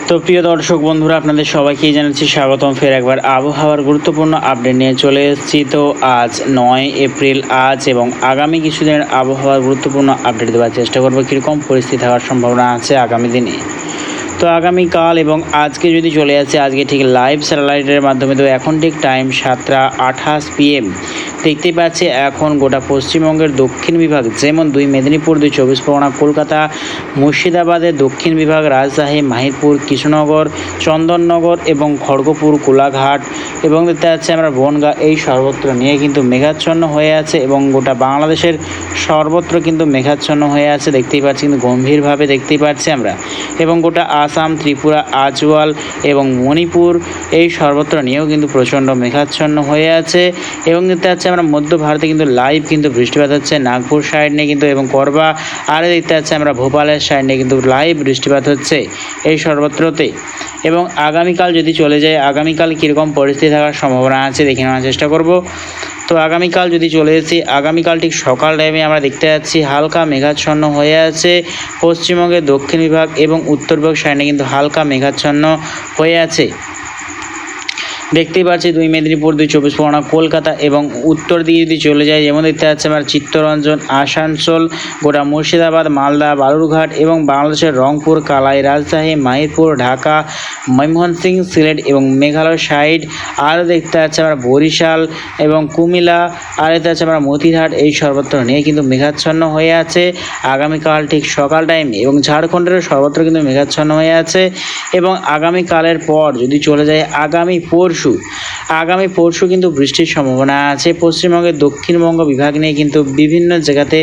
তো প্রিয় দর্শক বন্ধুরা, আপনাদের সবাইকেই জানাচ্ছি স্বাগতম। ফের একবার আবহাওয়ার গুরুত্বপূর্ণ আপডেট নিয়ে চলে এসেছি। তো আজ 9 এপ্রিল আজ এবং আগামী কিছুদিনের আবহাওয়ার গুরুত্বপূর্ণ আপডেট দেওয়ার চেষ্টা করবো কীরকম পরিস্থিতি থাকার সম্ভাবনা আছে আগামী দিনে। তো আগামীকাল এবং আজকে যদি চলে আসে, আজকে ঠিক লাইভ স্যাটেলাইটের মাধ্যমে, তো এখন ঠিক টাইম 7:28 PM দেখতেই পাচ্ছি। এখন গোটা পশ্চিমবঙ্গের দক্ষিণ বিভাগ, যেমন 2 মেদিনীপুর, 2 চব্বিশ পরগনা, কলকাতা, মুর্শিদাবাদের দক্ষিণ বিভাগ, রাজশাহী, মাহিরপুর, কৃষ্ণনগর, চন্দননগর এবং খড়গপুর, কোলাঘাট এবং দেখতে পাচ্ছি আমরা বনগাঁ, এই সর্বত্র নিয়ে কিন্তু মেঘাচ্ছন্ন হয়ে আছে এবং গোটা বাংলাদেশের সর্বত্র কিন্তু মেঘাচ্ছন্ন হয়ে আছে দেখতেই পাচ্ছি, কিন্তু গম্ভীরভাবে দেখতেই পাচ্ছি আমরা। এবং গোটা আসাম, ত্রিপুরা, আজওয়াল এবং মণিপুর এই সর্বত্র নিয়েও কিন্তু প্রচণ্ড মেঘাচ্ছন্ন হয়ে আছে। এবং দেখতে পাচ্ছি আমরা মধ্য ভারতে কিন্তু লাইভ কিন্তু বৃষ্টিপাত হচ্ছে, নাগপুর সাইড নিয়ে কিন্তু এবং করবা, আর দেখতে পাচ্ছি আমরা ভোপালের সাইড নিয়ে কিন্তু লাইভ বৃষ্টিপাত হচ্ছে এই সর্বত্রতে। এবং আগামীকাল যদি চলে যায়, আগামীকাল কীরকম পরিস্থিতি থাকার সম্ভাবনা আছে দেখে নেওয়ার চেষ্টা করব। তো আগামীকাল যদি চলে এসেছি, আগামীকাল ঠিক সকাল টাইমে আমরা দেখতে পাচ্ছি হালকা মেঘাচ্ছন্ন হয়ে আছে পশ্চিমবঙ্গের দক্ষিণ বিভাগ এবং উত্তর বিভাগ সাইডে কিন্তু হালকা মেঘাচ্ছন্ন হয়ে আছে দেখতেই পাচ্ছি। 2 মেদিনীপুর, 2 চব্বিশ পরগনা, কলকাতা এবং উত্তর দিকে যদি চলে যায়, যেমন দেখতে পাচ্ছি আমরা চিত্তরঞ্জন, আসানসোল, গোটা মুর্শিদাবাদ, মালদা, বালুরঘাট এবং বাংলাদেশের রংপুর, কালাই, রাজশাহী, মাহিরপুর, ঢাকা, ময়মনসিংহ, সিলেট এবং মেঘালয় সাইড, আরও দেখতে পাচ্ছি আমরা বরিশাল এবং কুমিল্লা, আর দেখতে পাচ্ছি আমরা মতিহাট, এই সর্বত্র নিয়ে কিন্তু মেঘাচ্ছন্ন হয়ে আছে আগামীকাল ঠিক সকাল টাইমে। এবং ঝাড়খণ্ডের সর্বত্র কিন্তু মেঘাচ্ছন্ন হয়ে আছে। এবং আগামীকালের পর যদি চলে যায় আগামী পরশু কিন্তু বৃষ্টির সম্ভাবনা আছে পশ্চিমবঙ্গের দক্ষিণবঙ্গ বিভাগ নিয়ে কিন্তু বিভিন্ন জায়গাতে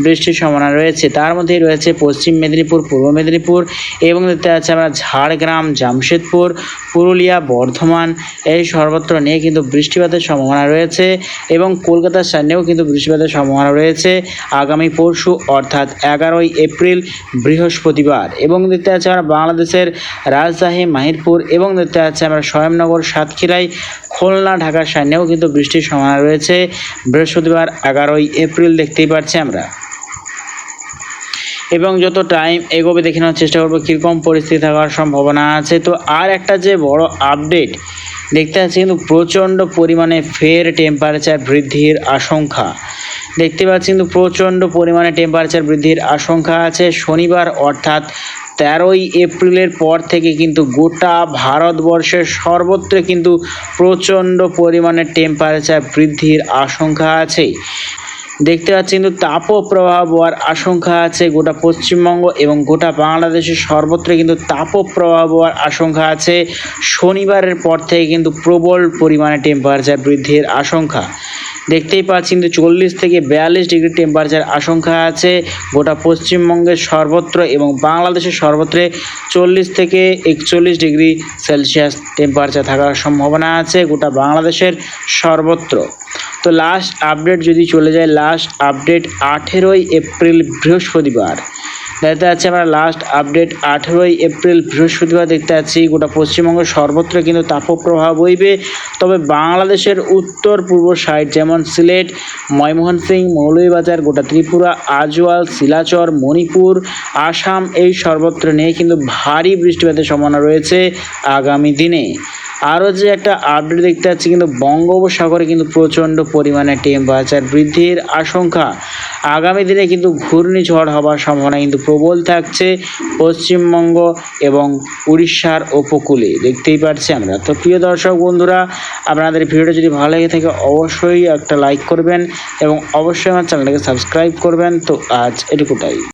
বৃষ্টির সম্ভাবনা রয়েছে। তার মধ্যেই রয়েছে পশ্চিম মেদিনীপুর, পূর্ব মেদিনীপুর এবং দেখতে পাচ্ছি আমরা ঝাড়গ্রাম, জামশেদপুর, পুরুলিয়া, বর্ধমান, এই সর্বত্র নিয়ে কিন্তু বৃষ্টিপাতের সম্ভাবনা রয়েছে। এবং কলকাতার সামনেও কিন্তু বৃষ্টিপাতের সম্ভাবনা রয়েছে আগামী পরশু, অর্থাৎ 11 এপ্রিল বৃহস্পতিবার। এবং দেখতে পাচ্ছি আমরা বাংলাদেশের রাজশাহী, মাহিরপুর এবং দেখতে পাচ্ছি আমরা স্বয়ংনগর, সাতক্ষীরাই, খুলনা, ঢাকার সামনেও কিন্তু বৃষ্টির সম্ভাবনা রয়েছে বৃহস্পতিবার 11 এপ্রিল দেখতেই পাচ্ছি আমরা। এবং যত টাইম এগোবে দেখে নেওয়ার চেষ্টা করবো কীরকম পরিস্থিতি থাকার সম্ভাবনা আছে। তো আর একটা যে বড় আপডেট দেখতে পাচ্ছি, কিন্তু প্রচণ্ড পরিমাণে ফের টেম্পারেচার বৃদ্ধির আশঙ্কা দেখতে পাচ্ছি, কিন্তু প্রচণ্ড পরিমাণে টেম্পারেচার বৃদ্ধির আশঙ্কা আছে শনিবার, অর্থাৎ 13 এপ্রিলের পর থেকে কিন্তু গোটা ভারতবর্ষের সর্বত্র কিন্তু প্রচণ্ড পরিমাণে টেম্পারেচার বৃদ্ধির আশঙ্কা আছে দেখতে পাচ্ছি, কিন্তু তাপপ্রবাহ হওয়ার আশঙ্কা আছে গোটা পশ্চিমবঙ্গ এবং গোটা বাংলাদেশের সর্বত্র কিন্তু তাপপ্রবাহ হওয়ার আশঙ্কা আছে শনিবারের পর থেকে কিন্তু প্রবল পরিমাণে টেম্পারেচার বৃদ্ধির আশঙ্কা দেখতেই পাচ্ছি, কিন্তু 40 থেকে 42 ডিগ্রি টেম্পারেচার আশঙ্কা আছে গোটা পশ্চিমবঙ্গের সর্বত্র এবং বাংলাদেশের সর্বত্রে 40 থেকে 41 ডিগ্রি সেলসিয়াস টেম্পারেচার থাকার সম্ভাবনা আছে গোটা বাংলাদেশের সর্বত্র। তো লাস্ট আপডেট যদি চলে যায়, লাস্ট আপডেট 18 এপ্রিল বৃহস্পতিবার দেখতে পাচ্ছি আমরা। লাস্ট আপডেট 18 এপ্রিল বৃহস্পতিবার দেখতে পাচ্ছি গোটা পশ্চিমবঙ্গের সর্বত্র কিন্তু তাপপ্রবাহ বইবে, তবে বাংলাদেশের উত্তর পূর্ব সাইড যেমন সিলেট, ময়মনসিংহ, মৌলভীবাজার, গোটা ত্রিপুরা, আজওয়াল, শিলাচর, মণিপুর, আসাম, এই সর্বত্র নিয়ে কিন্তু ভারী বৃষ্টিপাতের সম্ভাবনা রয়েছে আগামী দিনে। আরও যে একটা আপডেট দেখতে পাচ্ছি, কিন্তু বঙ্গোপসাগরে কিন্তু প্রচণ্ড পরিমাণে টেম্পারেচার বৃদ্ধির আশঙ্কা আগামী দিনে কিন্তু ঘূর্ণিঝড় হওয়ার সম্ভাবনা কিন্তু প্রবল থাকছে পশ্চিমবঙ্গ এবং উড়িষ্যার উপকূলে দেখতেই পাচ্ছি আমরা। তো প্রিয় দর্শক বন্ধুরা, আপনাদের ভিডিওটা যদি ভালো লেগে থাকে অবশ্যই একটা লাইক করবেন এবং অবশ্যই আমার চ্যানেলটাকে সাবস্ক্রাইব করবেন। তো আজ এটুকুটাই।